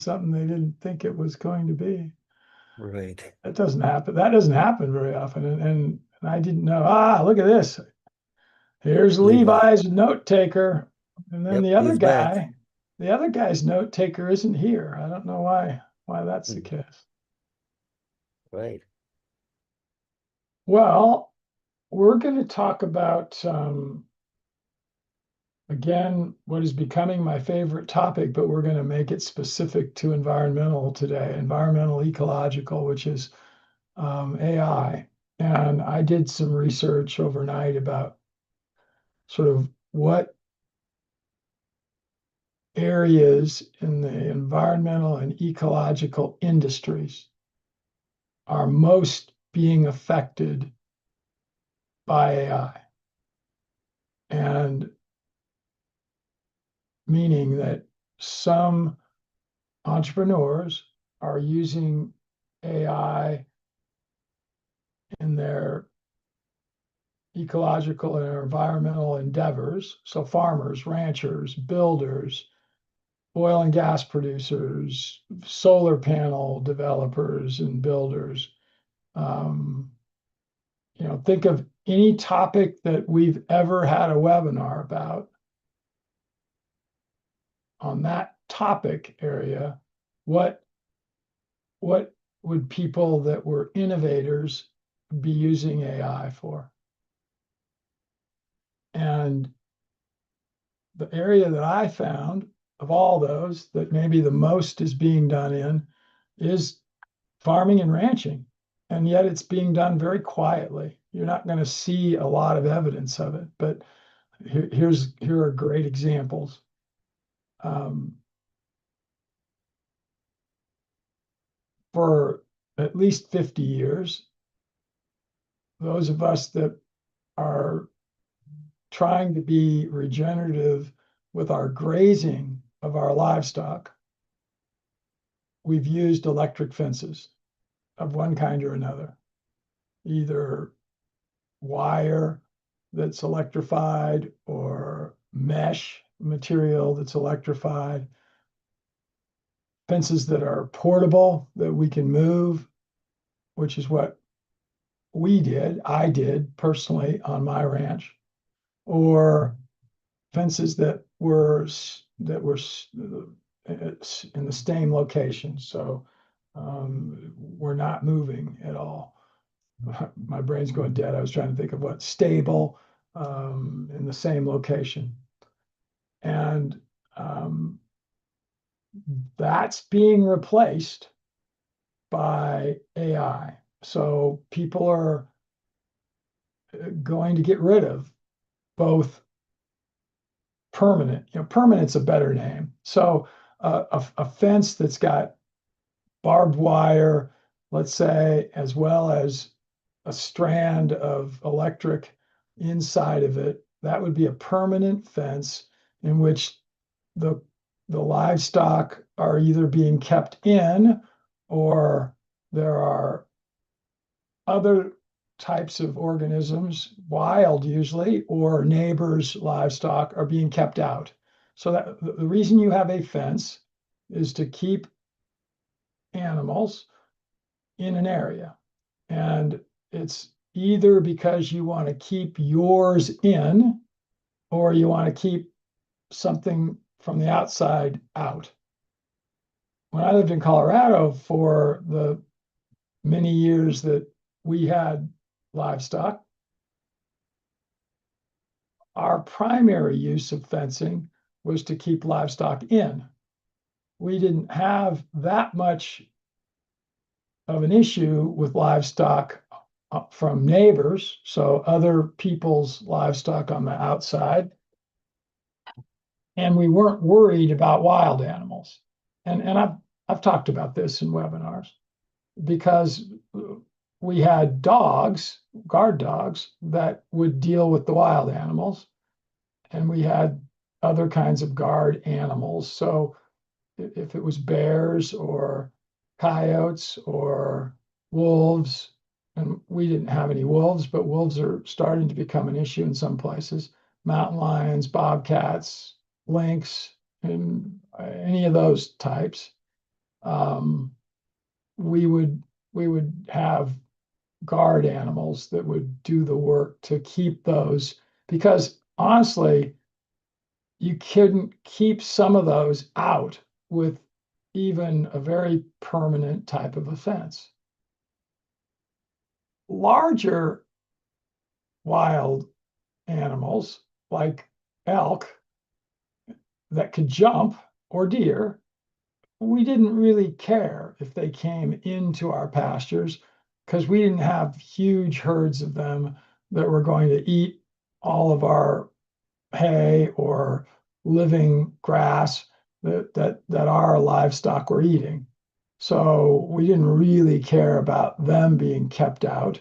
something they didn't think it was going to be. Right. That doesn't happen. That doesn't happen very often. And I didn't know, look at this. Here's Levi. Levi's note taker. And then Yep, he's back. the other guy's note taker isn't here. I don't know why that's the Hmm. case. Right. Well, we're going to talk about again what is becoming my favorite topic, but we're going to make it specific to environmental today, environmental ecological, which is AI. And I did some research overnight about sort of what areas in the environmental and ecological industries are most being affected by AI. And meaning that some entrepreneurs are using AI in their ecological and environmental endeavors. So farmers, ranchers, builders, oil and gas producers, solar panel developers and builders. Um, think of any topic that we've ever had a webinar about on that topic area. What what would people that were innovators be using AI for? And the area that I found of all those that maybe the most is being done in is farming and ranching. And yet it's being done very quietly. You're not going to see a lot of evidence of it, but here are great examples. Um, for at least 50 years, those of us that are trying to be regenerative with our grazing of our livestock, we've used electric fences of one kind or another, either wire that's electrified or mesh material that's electrified, fences that are portable that we can move, which is what I did personally on my ranch, or fences that were in the same location. So we're not moving at all. My brain's going dead. I was trying to think of what stable in the same location. And that's being replaced by AI. So people are going to get rid of both permanent, permanent's a better name. So a fence that's got barbed wire, let's say, as well as a strand of electric inside of it, that would be a permanent fence in which the the livestock are either being kept in or there are other types of organisms, wild usually, or neighbors' livestock are being kept out. So that the reason you have a fence is to keep animals in an area. And it's either because you want to keep yours in or you want to keep something from the outside out. When I lived in Colorado for the many years that we had livestock, our primary use of fencing was to keep livestock in. We didn't have that much of an issue with livestock from neighbors, so other people's livestock on the outside. And we weren't worried about wild animals. And I've talked about this in webinars because we had dogs, guard dogs, that would deal with the wild animals, and we had other kinds of guard animals. So if it was bears or coyotes or wolves, and we didn't have any wolves, but wolves are starting to become an issue in some places, mountain lions, bobcats, lynx, and any of those types. um, we would have guard animals that would do the work to keep those, because honestly, you couldn't keep some of those out with even a very permanent type of a fence. Larger wild animals like elk that could jump, or deer, we didn't really care if they came into our pastures because we didn't have huge herds of them that were going to eat all of our hay or living grass that our livestock were eating. So we didn't really care about them being kept out.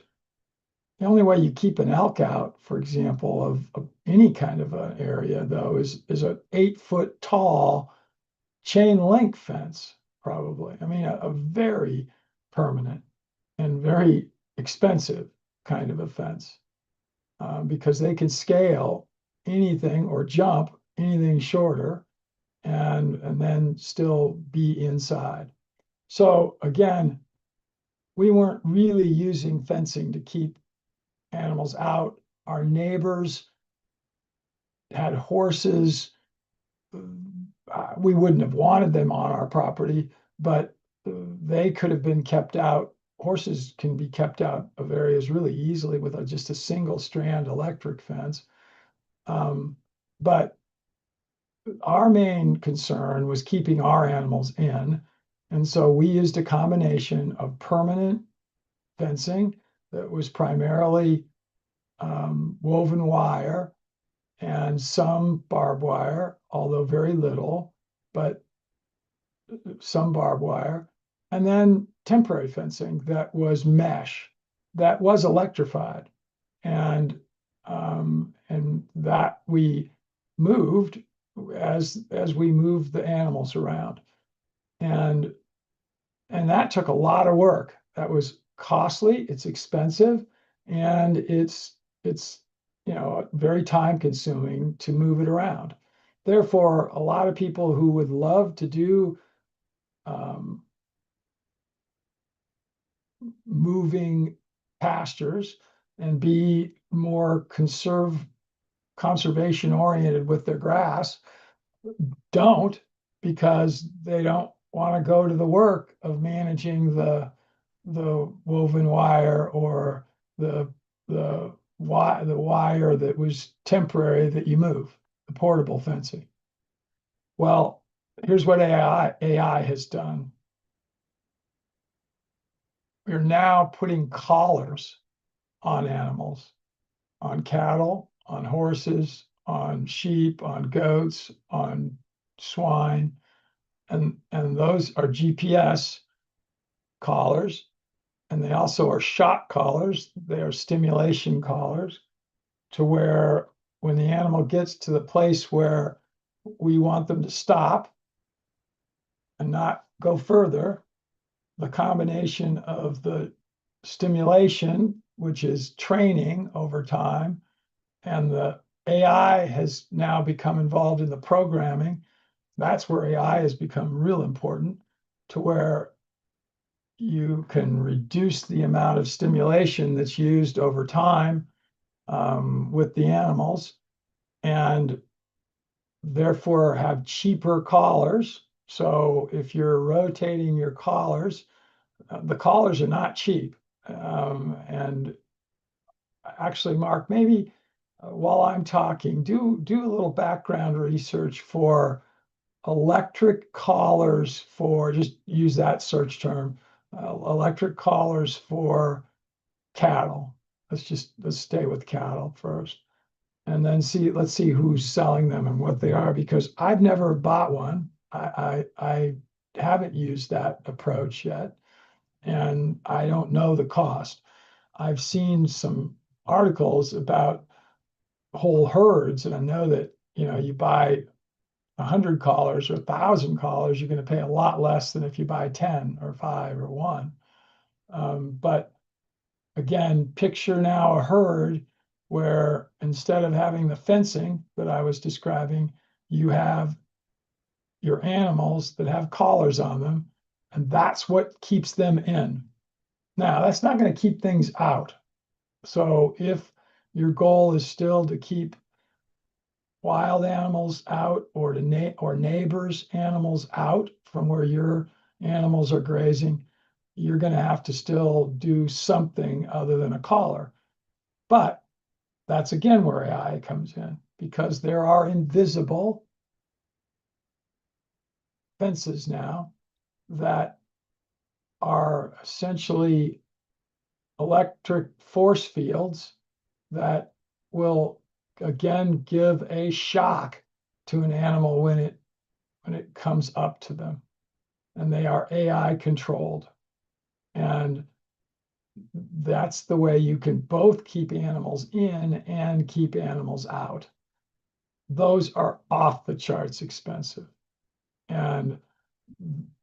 The only way you keep an elk out, for example, of any kind of an area, though, is an 8 foot tall chain link fence, probably. I mean, a very permanent and very expensive kind of a fence, because they can scale anything or jump anything shorter and then still be inside. So again, we weren't really using fencing to keep animals out. Our neighbors had horses. We wouldn't have wanted them on our property, but they could have been kept out. Horses can be kept out of areas really easily with just a single strand electric fence. But our main concern was keeping our animals in. And so we used a combination of permanent fencing that was primarily woven wire and some barbed wire, although very little, but some barbed wire, and then temporary fencing that was mesh, that was electrified, and that we moved as we moved the animals around, and that took a lot of work. That was costly, it's expensive, and it's very time consuming to move it around. Therefore, a lot of people who would love to do um, moving pastures and be more conservation oriented with their grass don't, because they don't want to go to the work of managing the woven wire or the the the wire that was temporary that you move, the portable fencing. Well, here's what AI has done. We're now putting collars on animals, on cattle, on horses, on sheep, on goats, on swine, and those are GPS collars, and they also are shock collars. They are stimulation collars, to where when the animal gets to the place where we want them to stop and not go further, the combination of the stimulation, which is training over time, and the AI has now become involved in the programming. That's where AI has become real important, to where you can reduce the amount of stimulation that's used over time with the animals, and therefore have cheaper collars. So if you're rotating your collars, the collars are not cheap. And actually, Mark, maybe while I'm talking, do a little background research for electric collars for, just use that search term, electric collars for cattle. Let's stay with cattle first, and then let's see who's selling them and what they are, because I've never bought one. I haven't used that approach yet, and I don't know the cost. I've seen some articles about whole herds, and I know that you buy 100 collars or 1,000 collars, you're going to pay a lot less than if you buy 10 or 5 or 1. But again, picture now a herd where instead of having the fencing that I was describing, you have your animals that have collars on them, And that's what keeps them in. Now, that's not going to keep things out. So if your goal is still to keep wild animals out or or neighbors' animals out from where your animals are grazing, you're going to have to still do something other than a collar. But that's again where AI comes in, because there are invisible fences now that are essentially electric force fields that will again give a shock to an animal when it comes up to them. And they are AI controlled. And that's the way you can both keep animals in and keep animals out. Those are off the charts expensive and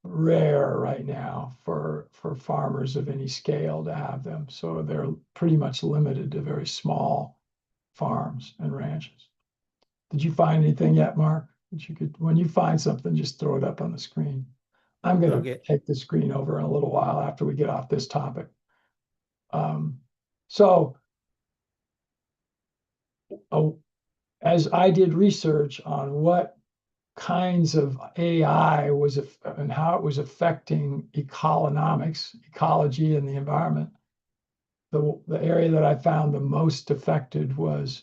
rare right now for farmers of any scale to have them. So they're pretty much limited to very small farms and ranches. Did you find anything yet, Mark? That you could, when you find something, just throw it up on the screen. I'm going to Okay. take the screen over in a little while after we get off this topic. So as I did research on what kinds of AI was and how it was affecting ecology and the environment, the area that I found the most affected was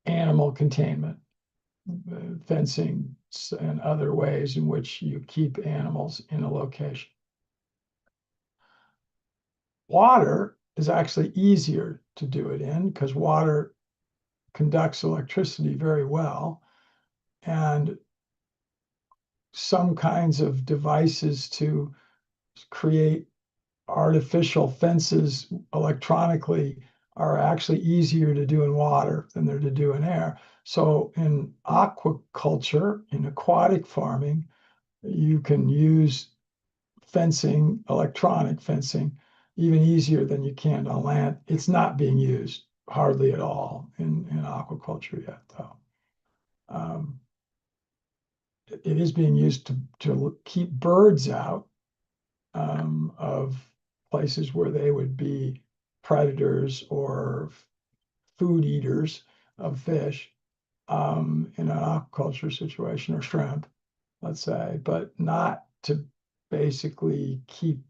animal containment, fencing, and other ways in which you keep animals in a location. Water is actually easier to do it in because water conducts electricity very well. And some kinds of devices to create artificial fences electronically are actually easier to do in water than they're to do in air. So in aquaculture, in aquatic farming, you can use fencing, electronic fencing, even easier than you can on land. It's not being used hardly at all in aquaculture yet, though. It is being used to keep birds out of places where they would be predators or food eaters of fish in an aquaculture situation, or shrimp, let's say, but not to basically keep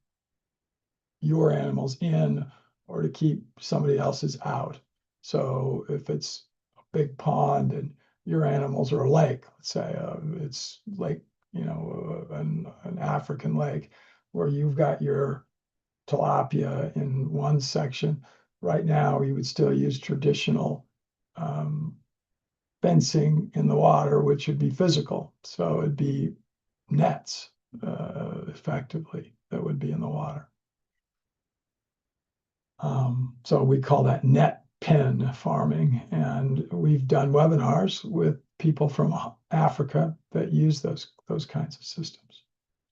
your animals in or to keep somebody else's out. So if it's a big pond and your animals are a lake, let's say it's lake, an African lake where you've got your tilapia in one section. Right now, you would still use traditional fencing in the water, which would be physical. So it'd be nets, effectively, that would be in the water. So we call that net pen farming. And we've done webinars with people from Africa that use those kinds of systems.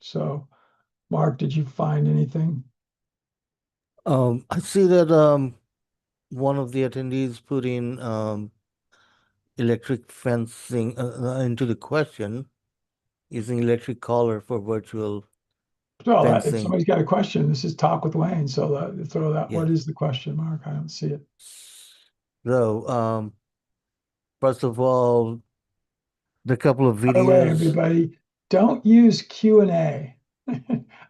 So, Mark, did you find anything? I see that one of the attendees put in electric fencing into the question, using electric collar for virtual Well, if fencing. somebody's got a question, this is Talk with Wayne. So throw that. Yeah. What is the question, Mark? I don't see it. So, first of all, the couple of By the way, videos. everybody, don't use Q&A.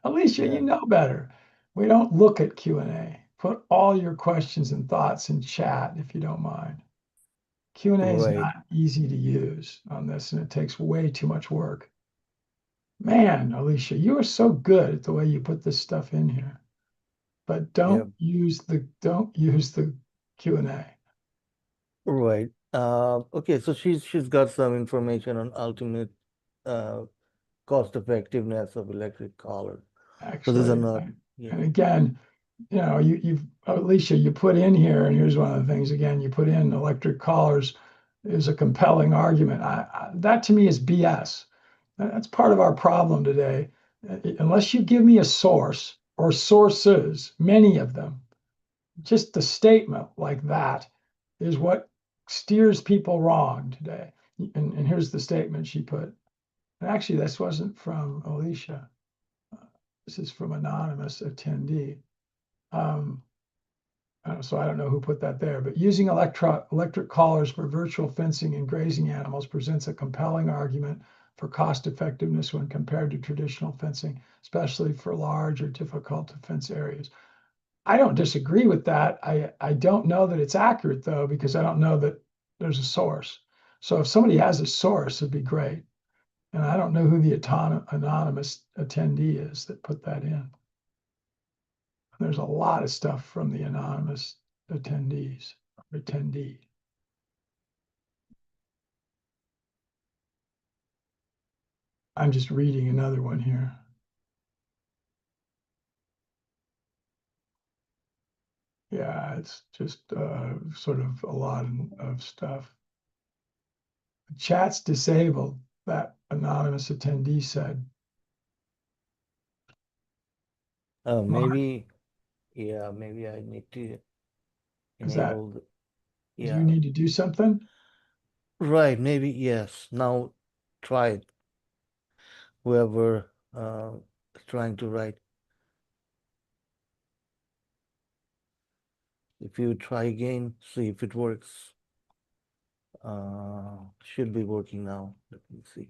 Alicia, you Yeah, know better. We don't look at Q&A. Put all your questions and thoughts in chat if you don't mind. Q&A is right. not easy to use on this, and it takes way too much work. Man, Alicia, you are so good at the way you put this stuff in here. But Yeah, don't use the Q&A. right. Okay, so she's got some information on ultimate uh, cost effectiveness of electric collar. So these are Actually, not, yeah, and again, you've Alicia, you put in here, and here's one of the things again, you put in electric collars is a compelling argument. That to me is BS. That's part of our problem today. Unless you give me a source or sources, many of them, just a statement like that is what steers people wrong today. And here's the statement she put. And actually, this wasn't from Alicia. This is from anonymous attendee. So I don't know who put that there, but using electric collars for virtual fencing and grazing animals presents a compelling argument for cost effectiveness when compared to traditional fencing, especially for large or difficult to fence areas. I don't disagree with that. I don't know that it's accurate though, because I don't know that there's a source. So if somebody has a source, it'd be great. And I don't know who the anonymous attendee is that put that in. There's a lot of stuff from the anonymous attendee. I'm just reading another one here. Yeah, it's just sort of a lot of stuff. Chat's disabled, that anonymous attendee said. Mark, Maybe, yeah, maybe I need to is that, enable, do you yeah, need to do something? right, maybe, yes. Now try it, whoever is trying to write. If you try again, see if it works. Should be working now. Let me see.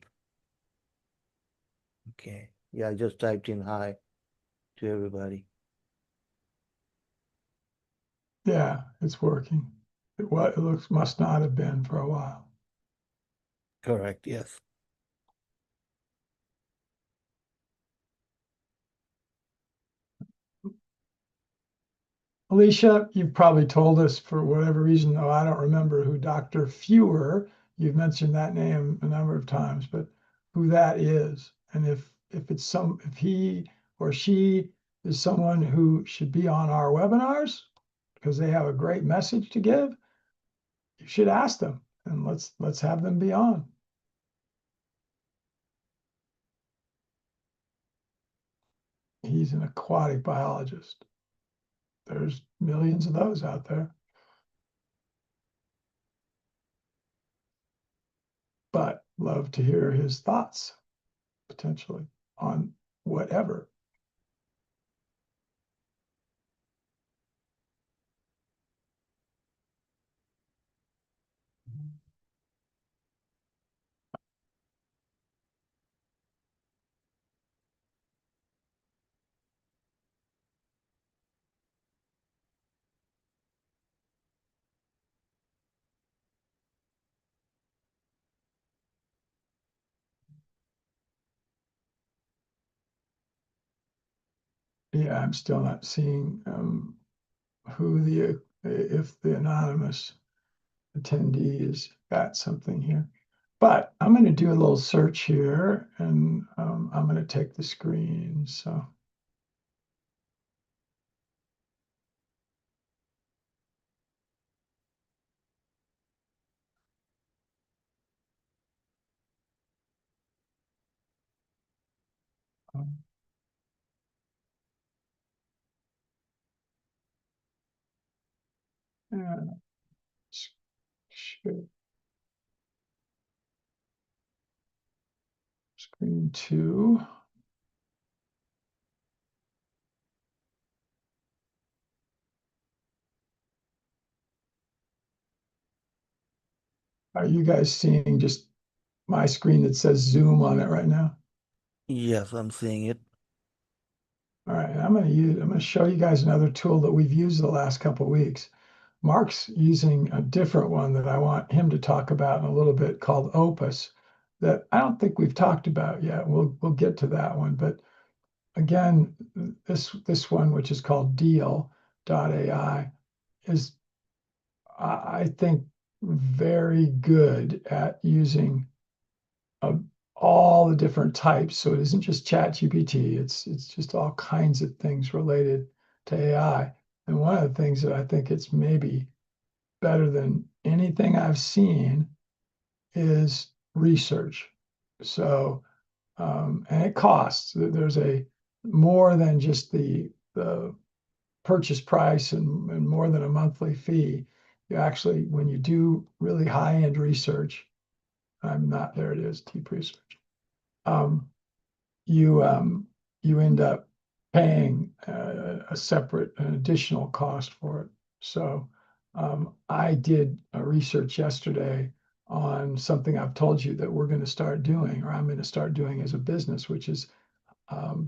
Okay. Yeah, I just typed in hi to everybody. Yeah, it's working. It looks, must not have been for a while. Correct, yes. Alicia, you've probably told us for whatever reason, though I don't remember who Dr. Fewer, you've mentioned that name a number of times, but who that is. And if he or she is someone who should be on our webinars because they have a great message to give, you should ask them and let's have them be on. He's an aquatic biologist. There's millions of those out there. But love to hear his thoughts potentially on whatever. Yeah, I'm still not seeing who if the anonymous attendee has got something here. But I'm going to do a little search here and I'm going to take the screen. So um, yeah, screen two. Are you guys seeing just my screen that says Zoom on it right now? Yes, I'm seeing it. All right, I'm going to show you guys another tool that we've used the last couple of weeks. Mark's using a different one that I want him to talk about in a little bit called Opus that I don't think we've talked about yet. We'll get to that one, but again, this one, which is called Deal.ai, is I think very good at using uh, all the different types. So it isn't just ChatGPT. It's just all kinds of things related to AI. And one of the things that I think it's maybe better than anything I've seen is research. So and it costs. There's a more than just the purchase price and more than a monthly fee. You actually, when you do really high-end research, I'm not, there it is, deep research. you end up paying a separate, an additional cost for it. So I did a research yesterday on something I've told you that we're going to start doing, or I'm going to start doing as a business, which is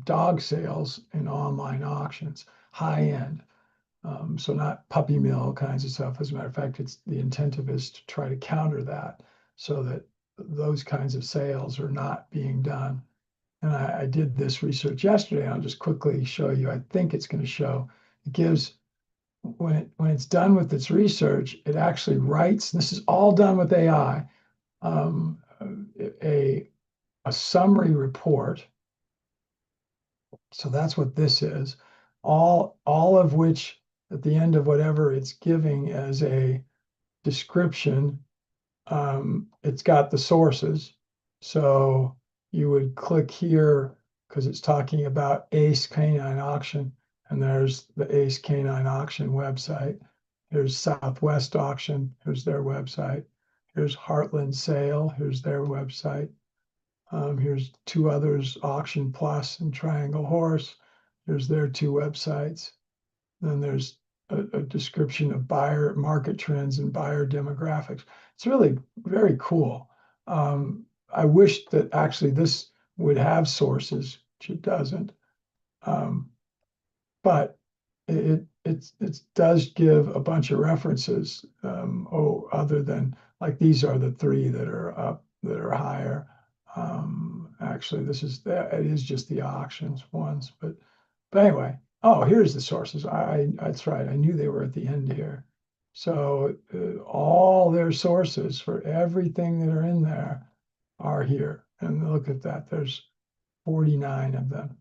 dog sales in online auctions, high end. So not puppy mill kinds of stuff. As a matter of fact, it's the intent of is to try to counter that so that those kinds of sales are not being done. And I did this research yesterday. I'll just quickly show you. I think it's going to show. It gives when it's done with its research, it actually writes. This is all done with AI. A summary report. So that's what this is. All of which at the end of whatever it's giving as a description, it's got the sources. So you would click here because it's talking about Ace Canine Auction, and there's the Ace Canine Auction website. Here's Southwest Auction, here's their website. Here's Heartland Sale, here's their website. Here's two others, Auction Plus and Triangle Horse. Here's their two websites. Then there's a description of buyer market trends and buyer demographics. It's really very cool. I wish that actually this would have sources, which it doesn't. But it does give a bunch of references. Other than like these are the three that are up, that are higher. Actually, it is just the auctions ones, but anyway. Oh, here's the sources. That's right. I knew they were at the end here. So all their sources for everything that are in there are here. And look at that. There's 49 of them.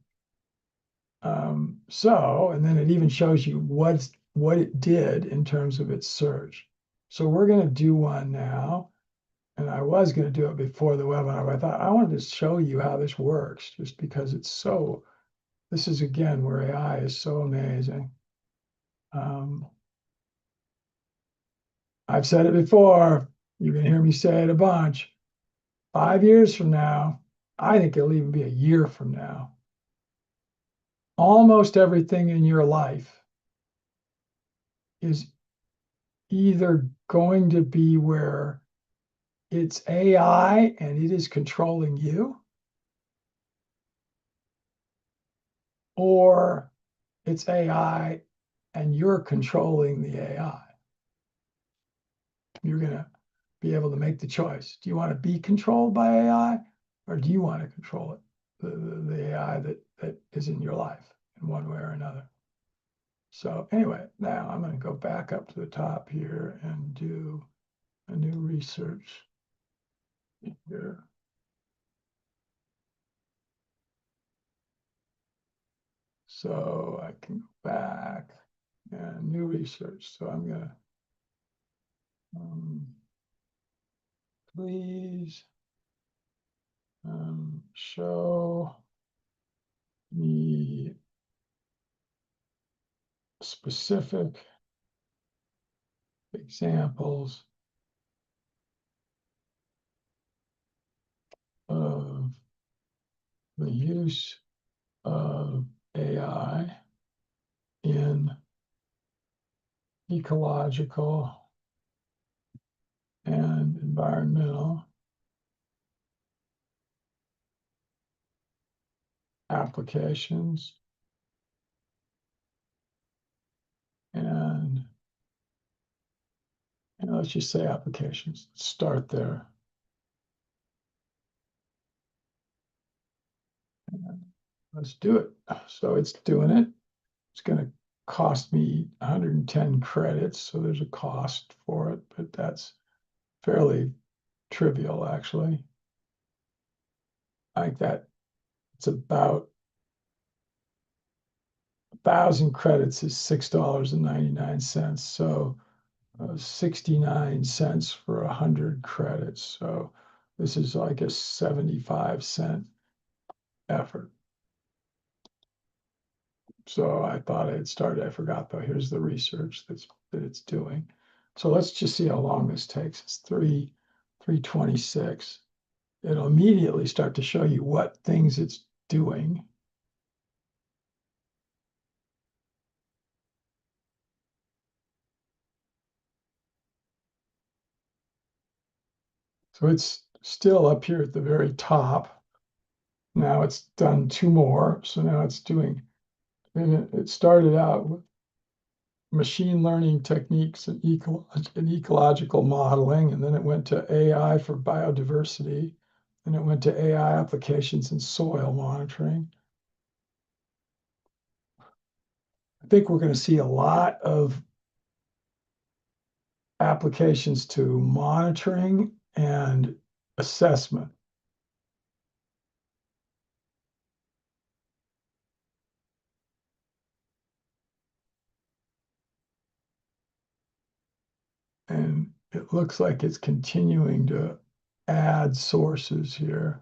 And then it even shows you what it did in terms of its search. So we're going to do one now. And I was going to do it before the webinar, but I thought I wanted to show you how this works just because this is again where AI is so amazing. I've said it before, you can hear me say it a bunch. 5 years from now, I think it'll even be a year from now, almost everything in your life is either going to be where it's AI and it is controlling you, or it's AI and you're controlling the AI. You're going to be able to make the choice. Do you want to be controlled by AI, or do you want to control it, the AI that is in your life in one way or another? So anyway, now I'm going to go back up to the top here and do a new research here. So I can go back and new research. So I'm going to please show me specific examples of the use of AI in ecological and environmental applications, and let's just say applications. Let's start there. And let's do it. So it's doing it. It's going to cost me 110 credits, so there's a cost for it, but that's fairly trivial, actually. I think that it's about 1,000 credits is $6.99. So 69 cents for 100 credits. So this is like a 75-cent effort. So I thought I had started. I forgot though. Here's the research that it's doing. So let's just see how long this takes. It's 3:26. it'll immediately start to show you what things it's doing. So it's still up here at the very top. Now it's done two more. So now it's doing, and it started out with machine learning techniques and ecological modeling, and then it went to AI for biodiversity, and it went to AI applications in soil monitoring. I think we're going to see a lot of applications to monitoring and assessment. And it looks like it's continuing to add sources here.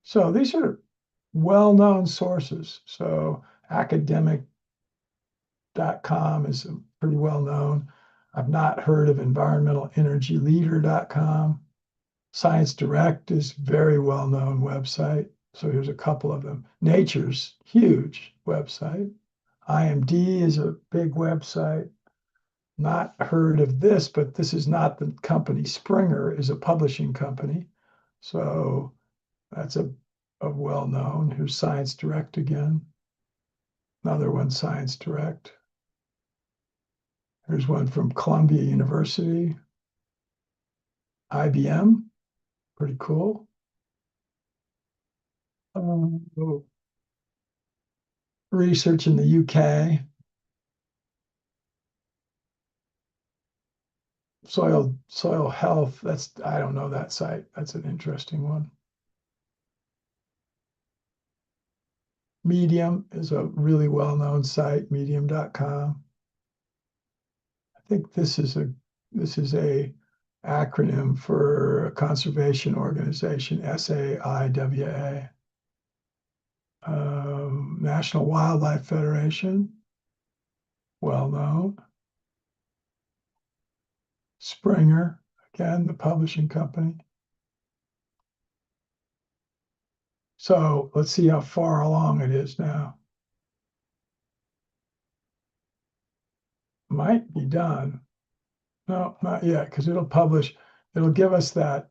So these are well-known sources. So academic.com is pretty well known. I've not heard of environmentalenergyleader.com. Science Direct is very well-known website. So here's a couple of them. Nature's huge website. IMD is a big website. Not heard of this, but this is not the company. Springer is a publishing company. So that's a well-known. Here's Science Direct again. Another one, Science Direct. Here's one from Columbia University. IBM, pretty cool. Research in the UK. Soil health, I don't know that site. That's an interesting one. Medium is a really well-known site, medium.com. I think this is a acronym for a conservation organization, SAIWA. National Wildlife Federation, well known. Springer, again, the publishing company. So let's see how far along it is now. Might be done. No, not yet, because it'll give us that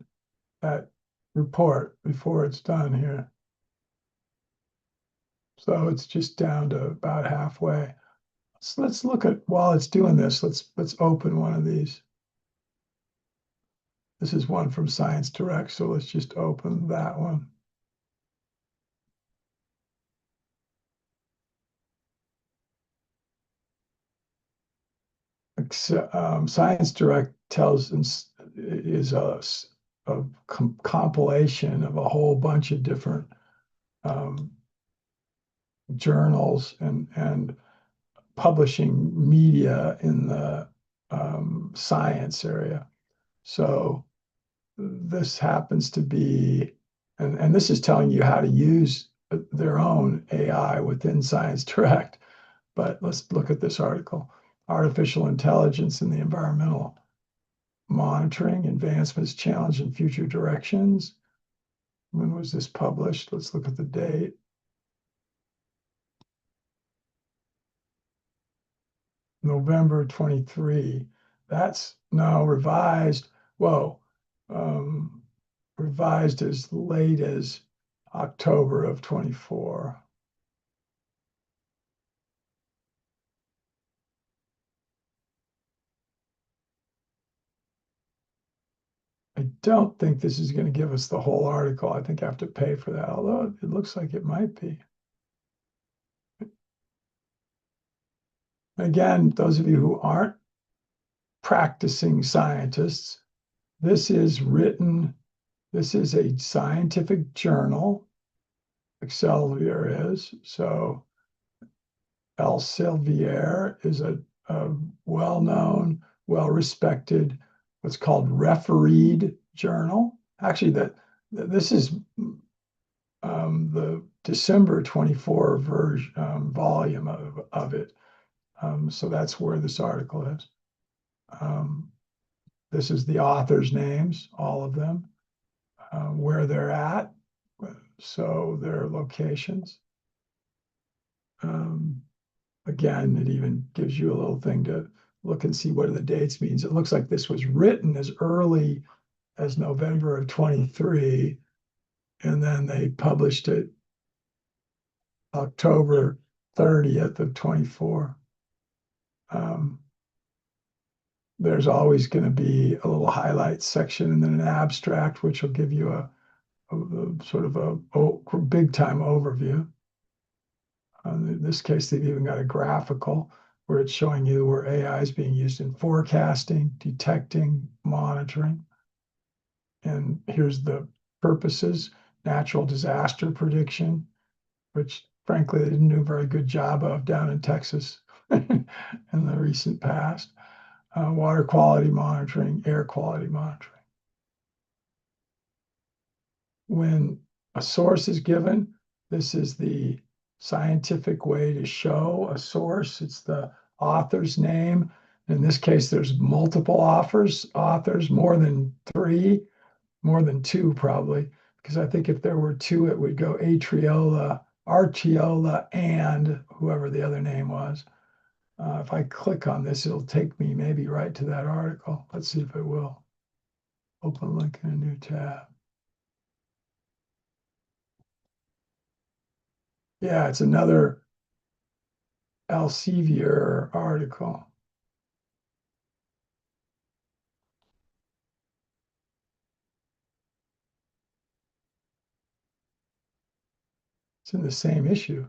report before it's done here. So it's just down to about halfway. So let's look at, while it's doing this, let's open one of these. This is one from Science Direct, so let's just open that one. Science Direct is a compilation of a whole bunch of different journals and publishing media in the science area. So this happens to be, and this is telling you how to use their own AI within Science Direct. But let's look at this article. Artificial intelligence in the environmental monitoring, advancements, challenge, and future directions. When was this published? Let's look at the date. November 23. That's now revised. Whoa. Revised as late as October of 24. I don't think this is going to give us the whole article. I think I have to pay for that, although it looks like it might be. Again, those of you who aren't practicing scientists, this is written, this is a scientific journal, Elsevier is. So Elsevier is a well-known, well-respected, what's called refereed journal. Actually, this is the December 24 version volume of it. So that's where this article is. This is the authors' names, all of them. where they're at, so their locations. Again, it even gives you a little thing to look and see what do the dates means. It looks like this was written as early as November of 23, and then they published it October 30th of 24. There's always going to be a little highlight section and then an abstract, which will give you a sort of a big time overview. In this case, they've even got a graphical where it's showing you where AI is being used in forecasting, detecting, monitoring. And here's the purposes: natural disaster prediction, which frankly they didn't do a very good job of down in Texas in the recent past. Water quality monitoring, air quality monitoring. When a source is given, this is the scientific way to show a source. It's the author's name. In this case, there's multiple authors, more than three, more than two probably, because I think if there were two, it would go Atriola, Artiola, and whoever the other name was. If I click on this, it'll take me maybe right to that article. Let's see if it will. Open link in a new tab. Yeah, it's another Elsevier article. It's in the same issue.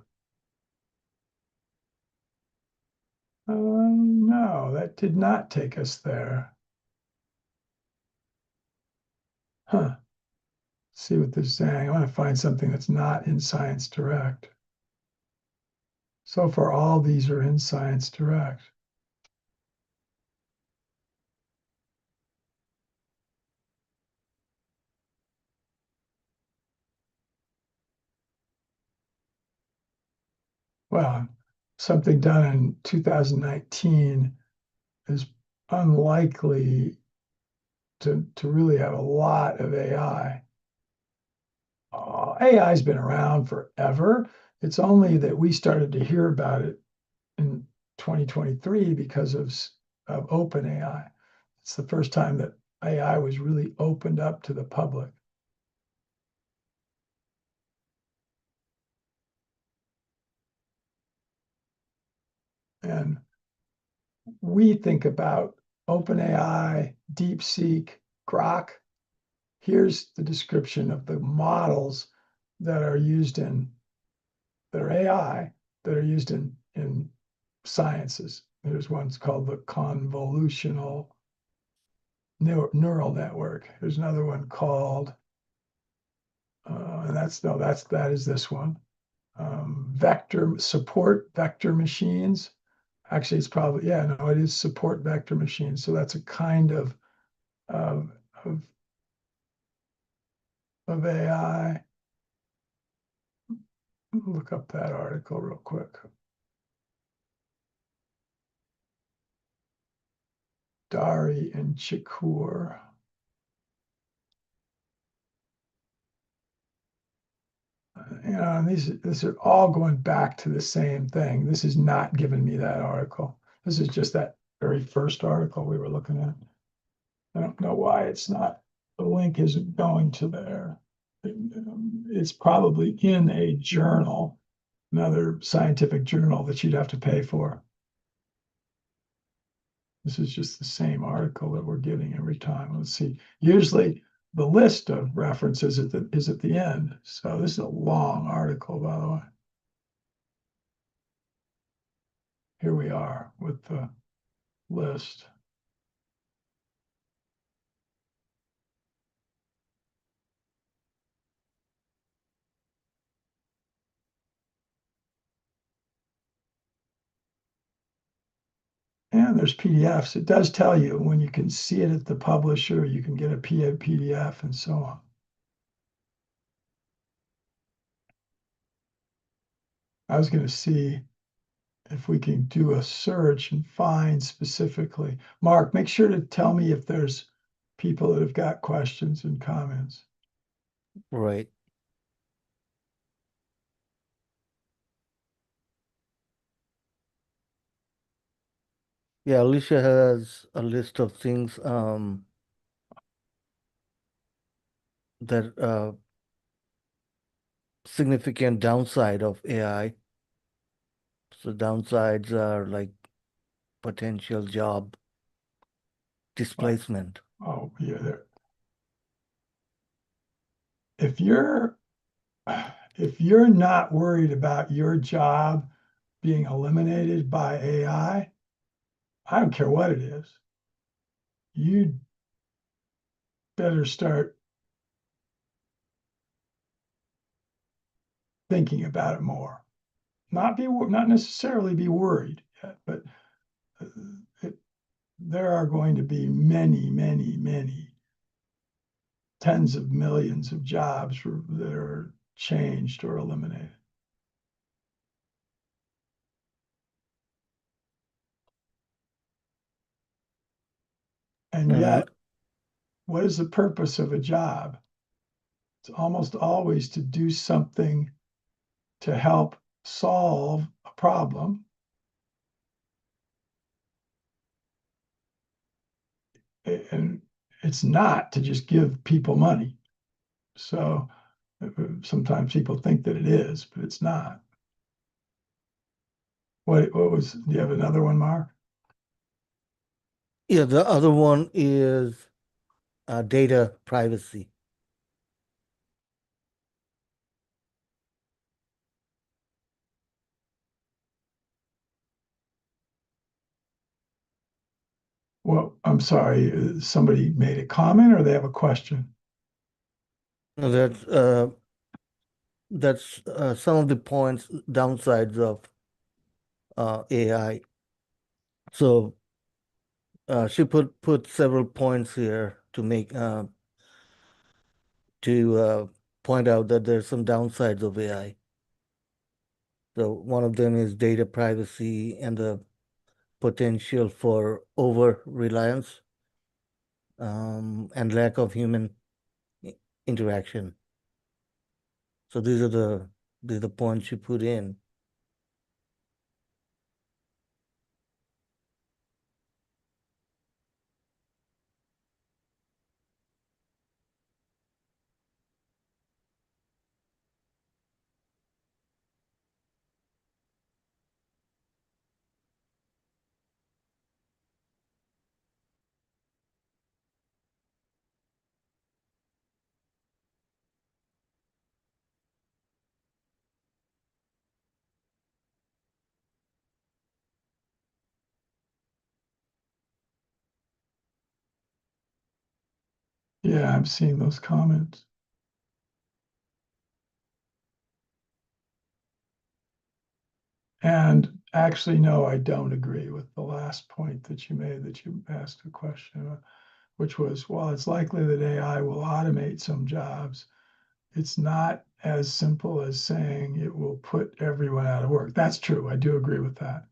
No, that did not take us there. Huh. Let's see what they're saying. I want to find something that's not in Science Direct. So far, all these are in Science Direct. Well, something done in 2019 is unlikely to really have a lot of AI. AI has been around forever. It's only that we started to hear about it in 2023 because of OpenAI. It's the first time that AI was really opened up to the public. And we think about OpenAI, DeepSeek, Grok. Here's the description of the models that are used in, that are AI, that are used in sciences. There's one's called the convolutional neural network. There's another one called, and that is this one. Vector support vector machines. Actually, it's probably, yeah, no, it is support vector machines. So that's a kind of of of, of AI. Look up that article real quick. Dari and Shakur. And these are all going back to the same thing. This is not giving me that article. This is just that very first article we were looking at. I don't know why it's not, the link isn't going to there. It's probably in a journal, another scientific journal that you'd have to pay for. This is just the same article that we're getting every time. Let's see. Usually the list of references is at the end. So this is a long article, by the way. Here we are with the list. And there's PDFs. It does tell you when you can see it at the publisher, you can get a PDF and so on. I was going to see if we can do a search and find specifically. Mark, make sure to tell me if there's people that have got questions and comments. Right. Yeah, Alicia has a list of things that significant downside of AI. So downsides are like potential job Well, displacement. oh, yeah, if you're if you're not worried about your job being eliminated by I don't care what it is, you better start thinking about it more. Not necessarily be worried yet, but uh, it, there are going to be many, many, many tens of millions of jobs that are changed or eliminated. And And yet, what is the purpose of a job? It's almost always to do something to help solve a problem. And it's not to just give people money. So sometimes people think that it is, but it's not. What was, do you have another one, Mark? yeah, the other one is data privacy. Well, I'm sorry, somebody made a comment or they have a question? Now, that's some of the points, downsides of AI. So she put several points here to make to point out that there's some downsides of AI. So one of them is data privacy and the potential for over reliance and lack of human i- interaction. So these are the points you put in. Yeah, I'm seeing those comments. And actually, no, I don't agree with the last point that you made, that you asked a question, which was, well, it's likely that AI will automate some jobs. It's not as simple as saying it will put everyone out of work. That's true. I do agree with that.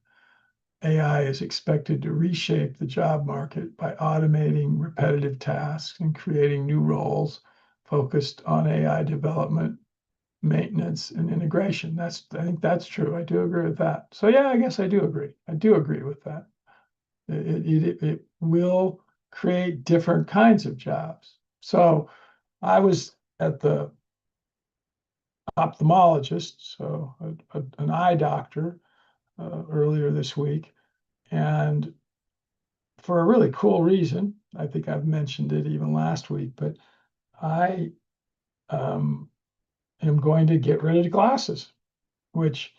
AI is expected to reshape the job market by automating repetitive tasks and creating new roles focused on AI development, maintenance, and integration. I think that's true. I do agree with that. So yeah, I guess I do agree. I do agree with that. It will create different kinds of jobs. So I was at the ophthalmologist, so an eye doctor, earlier this week, and for a really cool reason. I think I've mentioned it even last week, but I um, am going to get rid of the glasses, which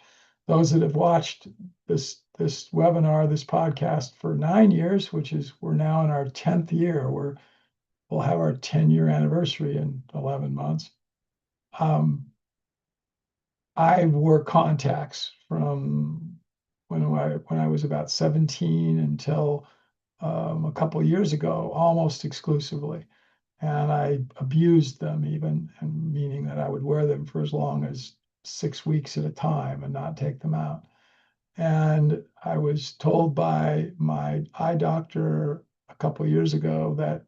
those that have watched this webinar, this podcast for 9 years, which is we're now in our 10th year, we'll have our 10-year anniversary in 11 months. I wore contacts from when I was about 17 until a couple of years ago, almost exclusively. And I abused them even, and meaning that I would wear them for as long as 6 weeks at a time and not take them out. And I was told by my eye doctor a couple of years ago that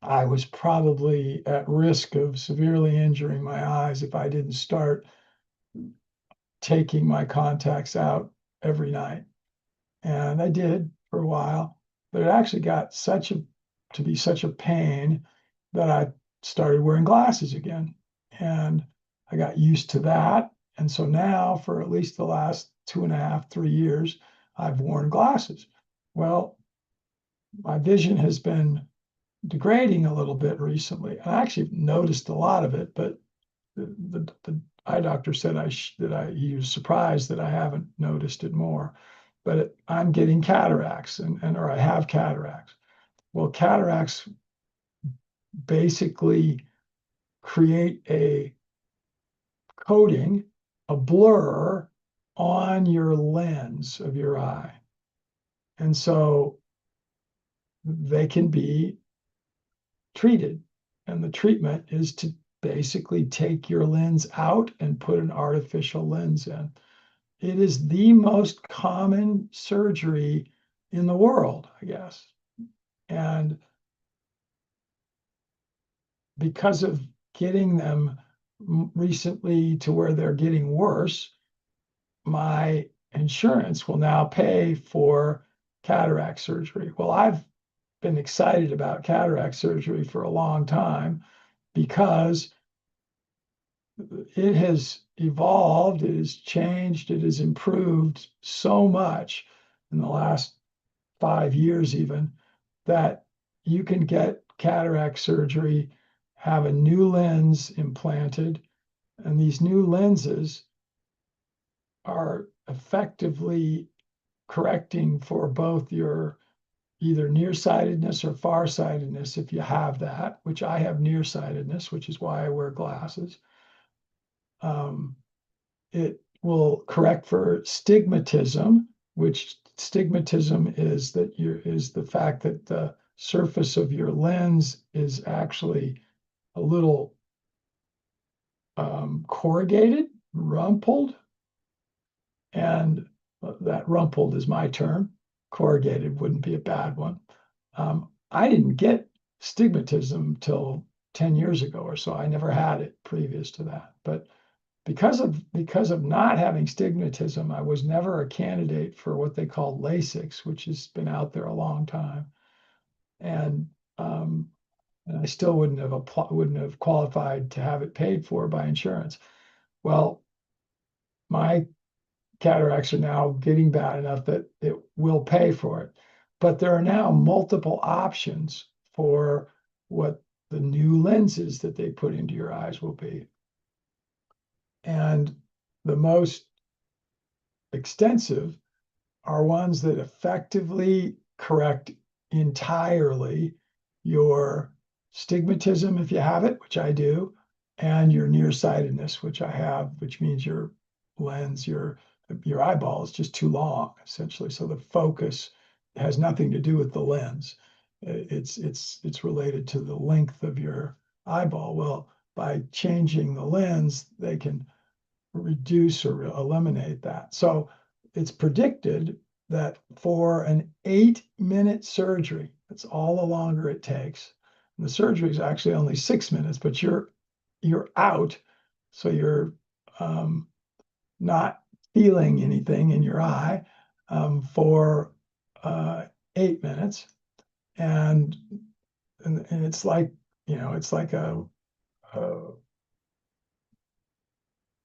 I was probably at risk of severely injuring my eyes if I didn't start taking my contacts out every night. And I did for a while, but it actually got to be such a pain that I started wearing glasses again. And I got used to that. And so now, for at least the last 2.5, 3 years, I've worn glasses. Well, my vision has been degrading a little bit recently. I actually noticed a lot of it, but the eye doctor said he was surprised that I haven't noticed it more. But I'm getting cataracts and or I have cataracts. Well, cataracts basically create a coating, a blur on your lens of your eye. And so they can be treated. And the treatment is to basically take your lens out and put an artificial lens in. It is the most common surgery in the world, I guess. And because of getting them recently to where they're getting worse, my insurance will now pay for cataract surgery. Well, I've been excited about cataract surgery for a long time because it has evolved, it has changed, it has improved so much in the last 5 years, even that you can get cataract surgery, have a new lens implanted, and these new lenses are effectively correcting for both your either nearsightedness or farsightedness if you have that, which I have nearsightedness, which is why I wear glasses. It will correct for stigmatism, which stigmatism is the fact that the surface of your lens is actually a little corrugated, rumpled, and that rumpled is my term. Corrugated wouldn't be a bad one. I didn't get stigmatism till 10 years ago or so. I never had it previous to that. But because of not having stigmatism, I was never a candidate for what they call LASIX, which has been out there a long time. And and I still wouldn't have qualified to have it paid for by insurance. Well, my cataracts are now getting bad enough that it will pay for it. But there are now multiple options for what the new lenses that they put into your eyes will be. And the most extensive are ones that effectively correct entirely your stigmatism, if you have it, which I do, and your nearsightedness, which I have, which means your lens, your eyeball is just too long, essentially. So the focus has nothing to do with the lens. It's related to the length of your eyeball. Well, by changing the lens, they can reduce or eliminate that. So it's predicted that for an 8-minute surgery, that's all the longer it takes. And the surgery is actually only 6 minutes, but you're out, so you're not feeling anything in your eye for 8 minutes, and it's like it's like a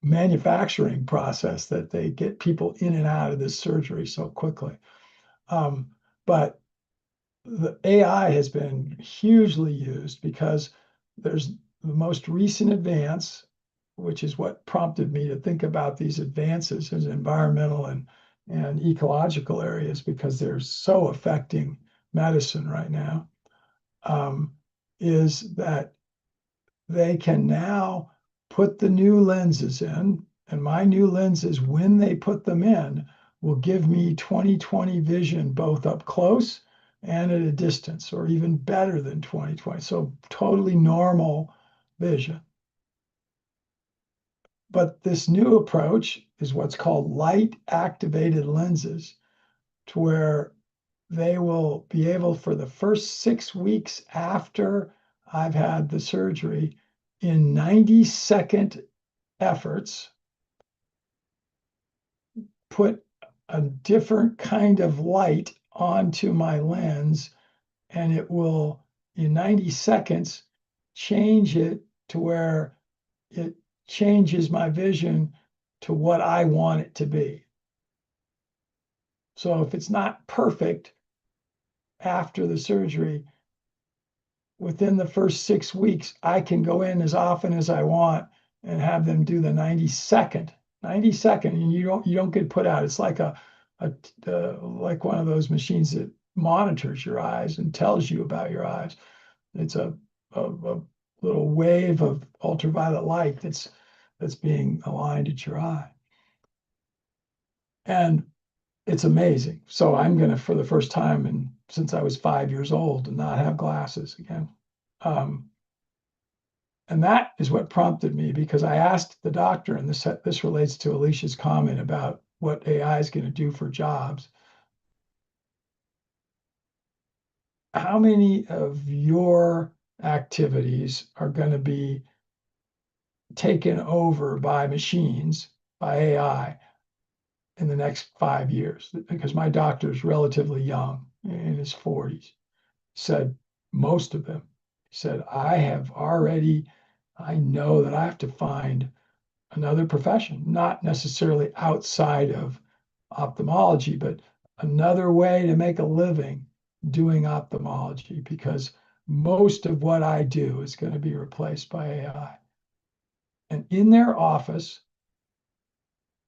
manufacturing process that they get people in and out of this surgery so quickly. But the AI has been hugely used because there's the most recent advance, which is what prompted me to think about these advances in environmental and ecological areas because they're so affecting medicine right now, is that they can now put the new lenses in, and my new lenses, when they put them in, will give me 20/20 vision both up close and at a distance, or even better than 20/20. So totally normal vision. But this new approach is what's called light activated lenses, to where they will be able, for the first 6 weeks after I've had the surgery in 90-second efforts, put a different kind of light onto my lens, and it will, in 90 seconds, change it to where it changes my vision to what I want it to be. So if it's not perfect after the surgery, within the first 6 weeks, I can go in as often as I want and have them do the 90-second, and you don't get put out. It's like like one of those machines that monitors your eyes and tells you about your eyes. It's a little wave of ultraviolet light that's being aligned at your eye. And it's amazing. So I'm going to, for the first time since I was 5 years old, not have glasses again. And that is what prompted me, because I asked the doctor, and this relates to Alicia's comment about what AI is going to do for jobs. How many of your activities are going to be taken over by machines, by AI, in the next 5 years? Because my doctor is relatively young, in his 40s, said most of them. He said, I know that I have to find another profession, not necessarily outside of ophthalmology, but another way to make a living doing ophthalmology, because most of what I do is going to be replaced by AI. And in their office,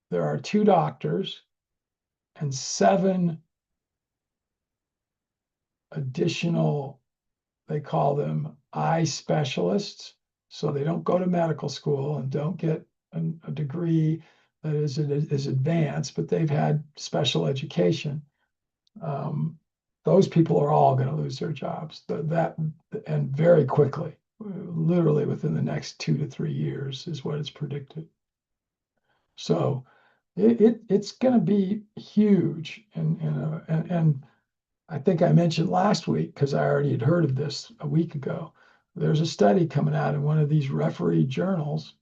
there are 2 doctors and 7 additional, they call them eye specialists. So they don't go to medical school and don't get a degree that is advanced, but they've had special education. Those people are all going to lose their jobs. And very quickly, literally within the next 2 to 3 years is what is predicted. So it's going to be huge, and I think I mentioned last week, because I already had heard of this a week ago. There's a study coming out in one of these referee journals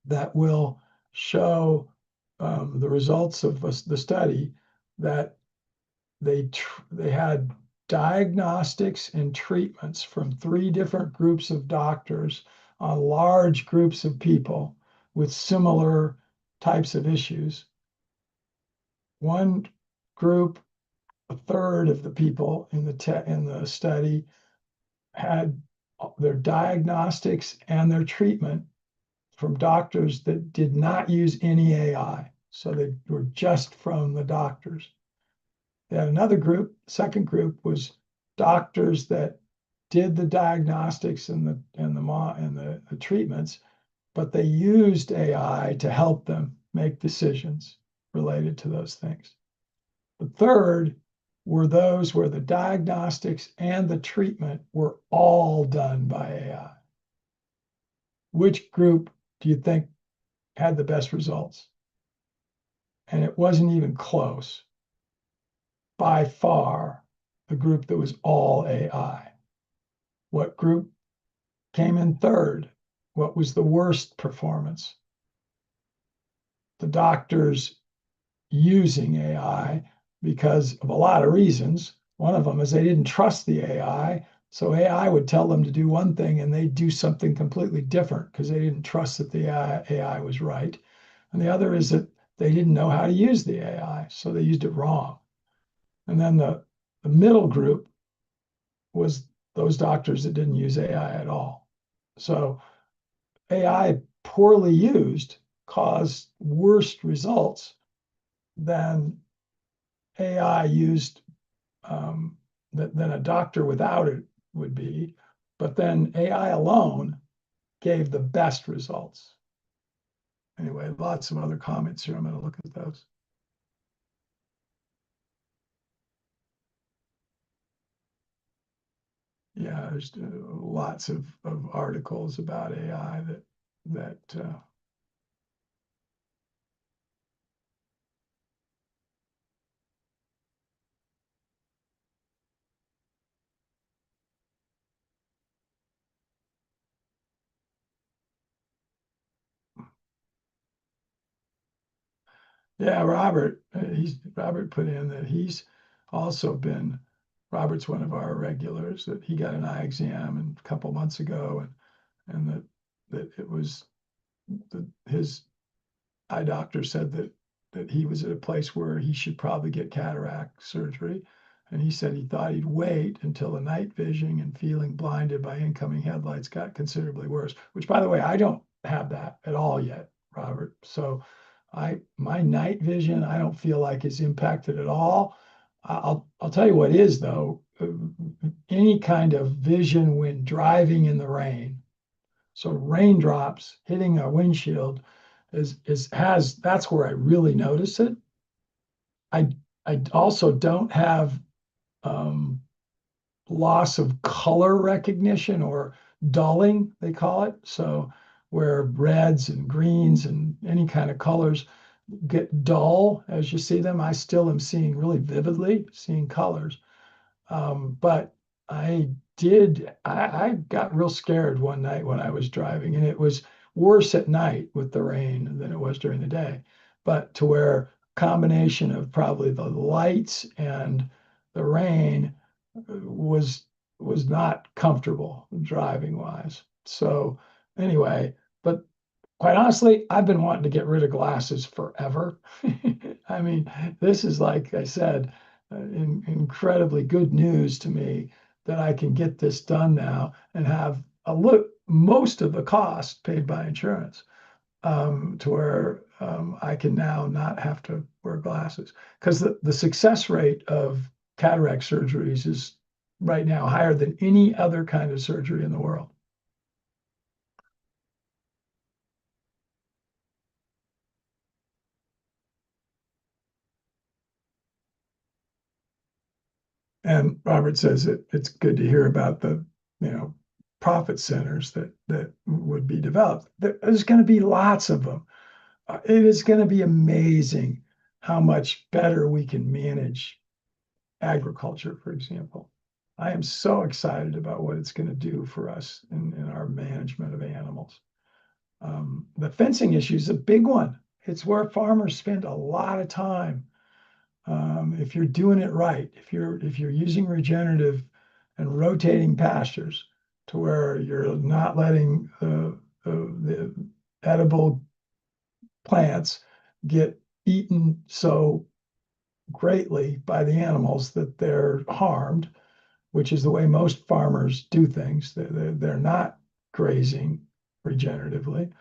that will show the results of the study, that they had diagnostics and treatments from 3 different groups of doctors on large groups of people with similar types of issues. One group, a third of the people in the study, had their diagnostics and their treatment from doctors that did not use any AI. So they were just from the doctors. They had another group, second group was doctors that did the diagnostics and the treatments, but they used AI to help them make decisions related to those things. The third were those where the diagnostics and the treatment were all done by AI. Which group do you think had the best results? And it wasn't even close. By far, the group that was all AI. What group came in third? What was the worst performance? The doctors using AI, because of a lot of reasons. One of them is they didn't trust the AI. So AI would tell them to do one thing and they'd do something completely different because they didn't trust that the AI was right. And the other is that they didn't know how to use the AI, so they used it wrong. And then the middle group was those doctors that didn't use AI at all. So AI poorly used caused worse results than AI used, than a doctor without it would be. But then AI alone gave the best results. Anyway, lots of other comments here. I'm going to look at those. Yeah, there's lots of articles about AI that Yeah, Robert put in that he's also been Robert's one of our regulars, that he got an eye exam a couple months ago, and that it was his eye doctor said that he was at a place where he should probably get cataract surgery. And he said he thought he'd wait until the night vision and feeling blinded by incoming headlights got considerably worse, which, by the way, I don't have that at all yet, Robert. So my night vision, I don't feel like is impacted at all. I'll tell you what is though, any kind of vision when driving in the rain. So raindrops hitting a windshield is has that's where I really notice it. I I also don't have um, loss of color recognition or dulling, they call it. So where reds and greens and any kind of colors get dull as you see them, I still am seeing really vividly, seeing colors. But I got real scared one night when I was driving, and it was worse at night with the rain than it was during the day. But to where combination of probably the lights and the rain was was not comfortable driving wise. So anyway, but quite honestly, I've been wanting to get rid of glasses forever. I mean, this is like I said, incredibly good news to me that I can get this done now and have a look most of the cost paid by insurance, to where I can now not have to wear glasses because the success rate of cataract surgeries is right now higher than any other kind of surgery in the world. And Robert says it's good to hear about the, profit centers that would be developed. There's going to be lots of them. It is going to be amazing how much better we can manage agriculture, for example. I am so excited about what it's going to do for us in our management of animals. The fencing issue is a big one. It's where farmers spend a lot of time. If you're doing it right, if you're using regenerative and rotating pastures to where you're not letting the edible plants get eaten so greatly by the animals that they're harmed, which is the way most farmers do things. They're not grazing regeneratively.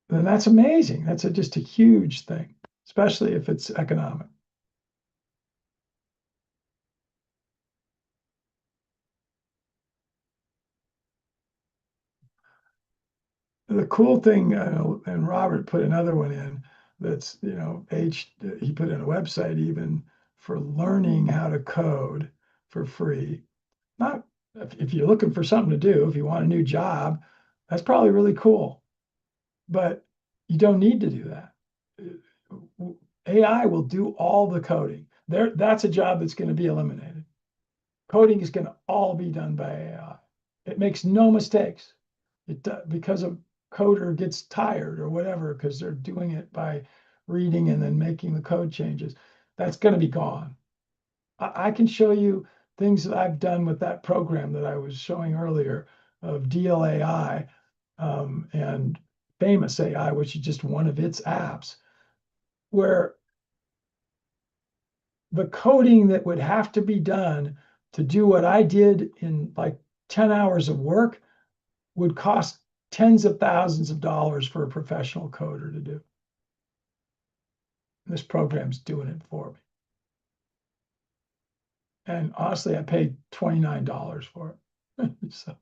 Then that's amazing. That's just a huge thing, especially if it's economic. The cool thing, and Robert put another one in that's, he put in a website even for learning how to code for free. Not if you're looking for something to do, if you want a new job, that's probably really cool. But you don't need to do that. AI will do all the coding. That's a job that's going to be eliminated. Coding is going to all be done by AI. It makes no mistakes. Because a coder gets tired or whatever because they're doing it by reading and then making the code changes. That's going to be gone. I can show you things that I've done with that program that I was showing earlier of DLAI, and Famous AI, which is just one of its apps, where the coding that would have to be done to do what I did in like 10 hours of work would cost tens of thousands of dollars for a professional coder to do. This program's doing it for me. And honestly, I paid $29 for it. So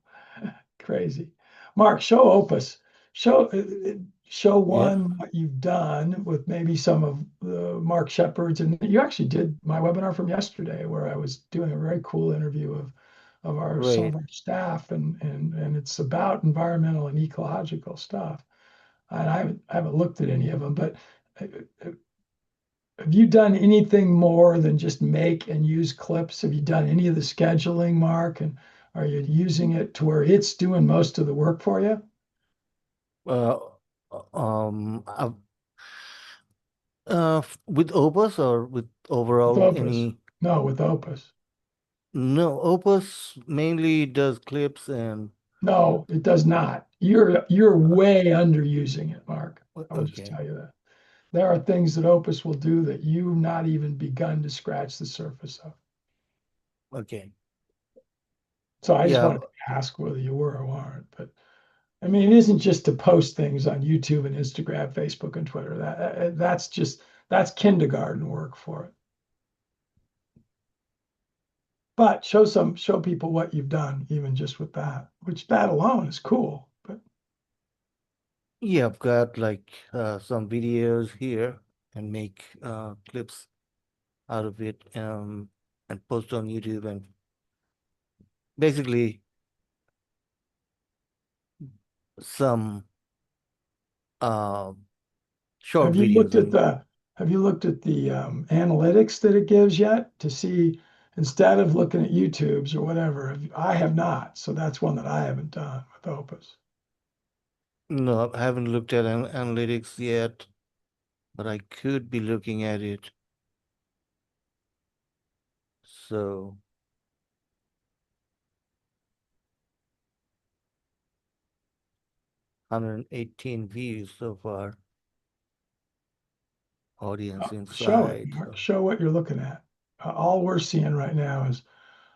crazy. Mark, show Opus. Show Yeah, one what you've done with maybe some of the Mark Shepard's. And you actually did my webinar from yesterday where I was doing a very cool interview of our some of right. our staff, and it's about environmental and ecological stuff. And I haven't looked at any of them, but uh, uh, have you done anything more than just make and use clips? Have you done any of the scheduling, Mark? And are you using it to where it's doing most of the work for you? Uh, I've With Opus or with With overall Opus? any? No, with Opus. No, Opus mainly does clips and No, it does not. You're way underusing it, Mark. I will just okay, tell you that. There are things that Opus will do that you've not even begun to scratch the surface of. okay. So I just Yeah, wanted to ask whether you were or weren't. But I mean, it isn't just to post things on YouTube and Instagram, Facebook, and Twitter. That's kindergarten work for it. But show people what you've done, even just with that, which that alone is cool. But yeah, I've got like some videos here and make clips out of it and post on YouTube and basically some uh short have you looked videos at and the analytics that it gives yet to see instead of looking at YouTube's or whatever? I have not, so that's one that I haven't done with Opus. no, I haven't looked at analytics yet, but I could be looking at it. So 118 views so far, audience Show it, inside. Mark. So, Show what you're looking at. All we're seeing right now is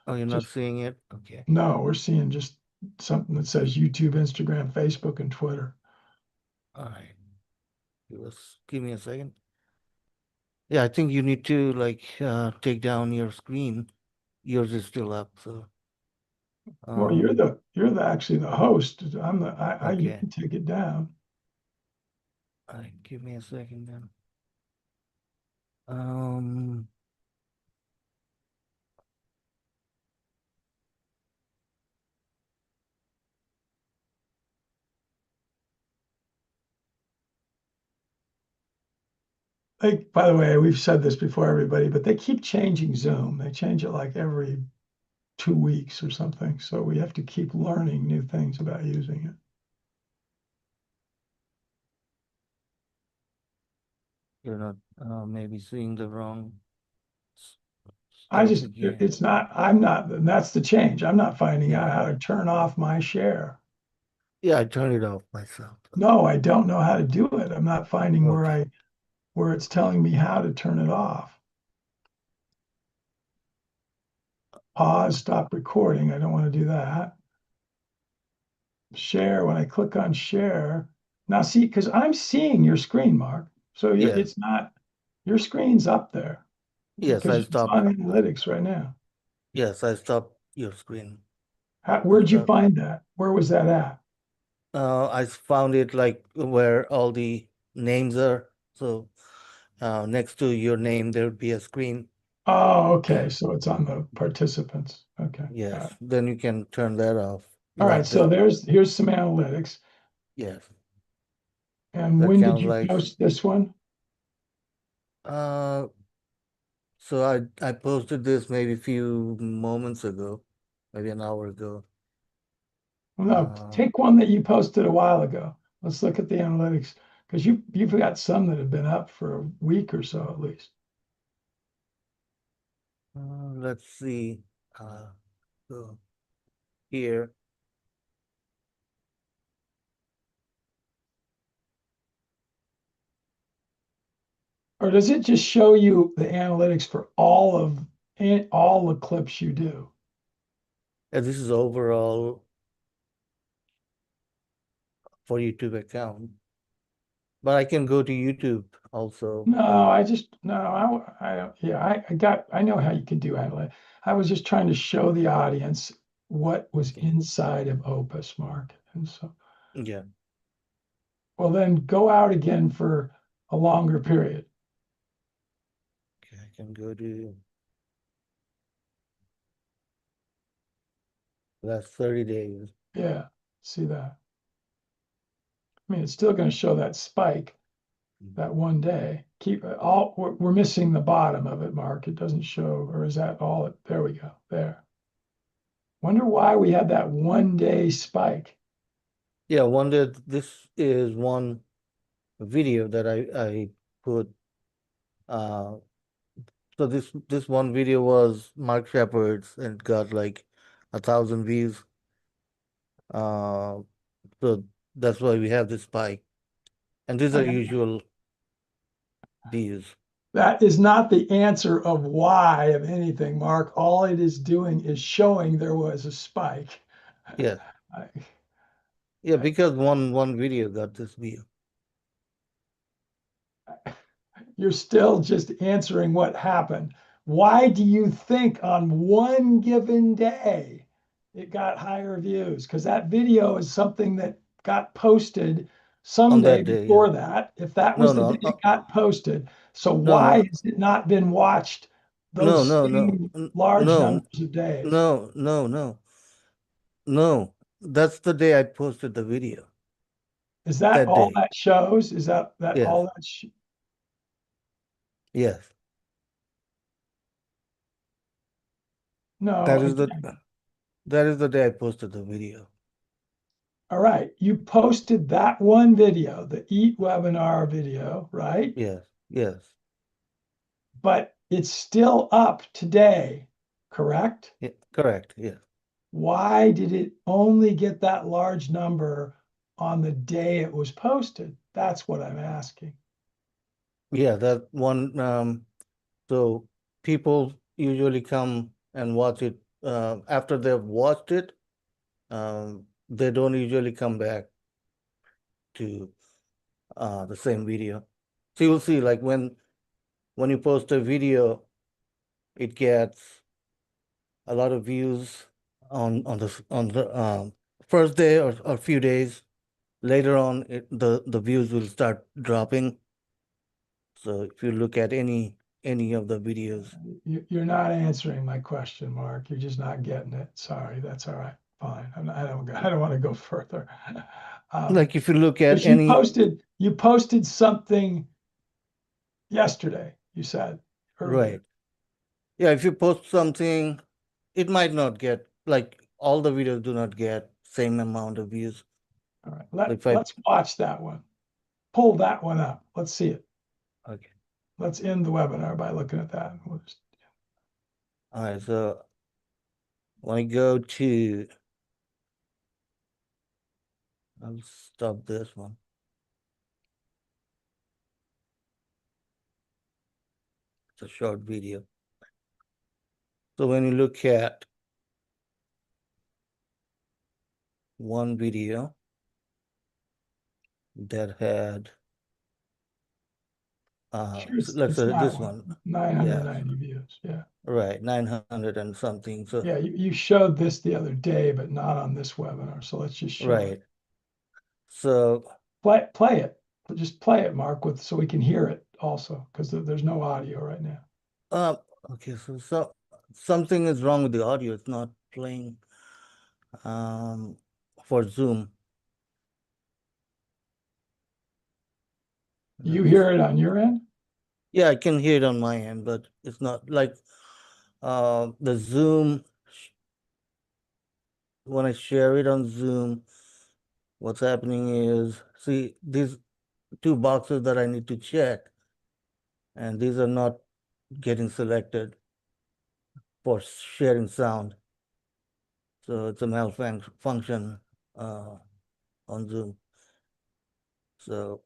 oh, you're not just seeing it? Okay. no, we're seeing just something that says YouTube, Instagram, Facebook, and Twitter. All right. Give me a second. Yeah, I think you need to like take down your screen. Yours is still up, so Well, um you're the actually the host. You okay. can take it down. All right, give me a second then. Um By the way, we've said this before, everybody, but they keep changing Zoom. They change it like every 2 weeks or something. So we have to keep learning new things about using it. you're not maybe seeing the wrong s- I stuff just, again. it's not, I'm not, and that's the change. I'm not finding Yeah. out how to turn off my share. Yeah, I turned it off myself. No, I don't know how to do it. I'm not finding Okay. where it's telling me how to turn it off. Pause, stop recording. I don't want to do that. Share, when I click on share. Now see, because I'm seeing your screen, Mark. So Yeah. it's not, your screen's up there Yes, because I it's stopped. on analytics right now. Yes, I stopped your screen. I Where'd you stopped. find that? Where was that at? I found it like where all the names are. So next to your name, there would be a screen. Oh, okay. So it's on the participants. Okay. Got Yes, it. then you can turn that off. All right. Like So the, here's some analytics. yes, And that when did counts you like, post this one? uh, so I posted this maybe a few moments ago, maybe an hour ago. Well, no, Uh, take one that you posted a while ago. Let's look at the analytics because you've got some that have been up for a week or so at least. let's see. Uh, so here, Or does it just show you the analytics for all the clips you do? this is overall for YouTube account, but I can go to YouTube also. No, I just no, yeah, I know how you can do analytics. I was just trying to show the audience what was Okay. inside of Opus, Mark. And so, Yeah. well, then go out again for a longer period. Okay, I can go to last 30 days. Yeah, see that. I mean, it's still going to show that spike that one day. Keep it all. We're missing the bottom of it, Mark. It doesn't show, or is that all? There we go. There. Wonder why we had that 1 day spike. Yeah, one that this is one video that I put. Uh, so this one video was Mark Shepard's and it got like 1,000 views. Uh, so that's why we have this spike. And these are usual views. That is not the answer of why of anything, Mark. All it is doing is showing there was a spike. Yeah. I- Yeah, because one video got this view. You're still just answering what happened. Why do you think on one given day it got higher views? Because that video is something that got posted On someday that day, yeah. before that, if that No, was the day no, it got posted. So no, why no, has it not been watched no, those no, no, same large no, numbers of days? no, no, no, no. That's the day I posted the video. Is that That all day. that shows? Is that Yes, all that? yes. No, That is the again. that is the day I posted the video. All right. You posted that one video, the Eat webinar video, right? Yes, yes. But it's still up today, correct? Yeah, correct. Yes. Why did it only get that large number on the day it was posted? That's what I'm asking. Yeah, that one so people usually come and watch it after they've watched it, they don't usually come back to the same video. So you'll see like when you post a video, it gets a lot of views on the first day or few days. Later on, the views will start dropping. So if you look at any of the videos, You're not answering my question, Mark. You're just not getting it. Sorry. That's all right. Fine. I don't want to go further. like if you look at Because any, you posted something yesterday, you said right, earlier. yeah, if you post something, it might not get like all the videos do not get same amount of views. All right. So if I Let's watch that one. Pull that one up. Let's see it. okay, Let's end the webinar by looking at that. all right, so when I go to, I'll stop this one. It's a short video. So when you look at one video that had, Sure, let's it's say not this one. one, yes, 990 views. Yeah. right, 900 and something. So Yeah, you showed this the other day, but not on this webinar. So let's just show it. right, so Play it. Just play it, Mark, with so we can hear it also, because there's no audio right now. uh, okay, so something is wrong with the audio. It's not playing um for Zoom. You Let's, hear it on your end? yeah, I can hear it on my end, but it's not like the Zoom when I share it on Zoom, what's happening is, see, these two boxes that I need to check, and these are not getting selected for sharing sound. So it's a malfunction on Zoom. So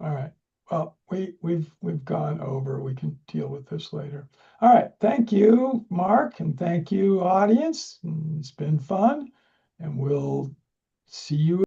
All right. Well, we've gone over. We can deal with this later. All right. Thank you, Mark, and thank you, audience. It's been fun, and we'll see you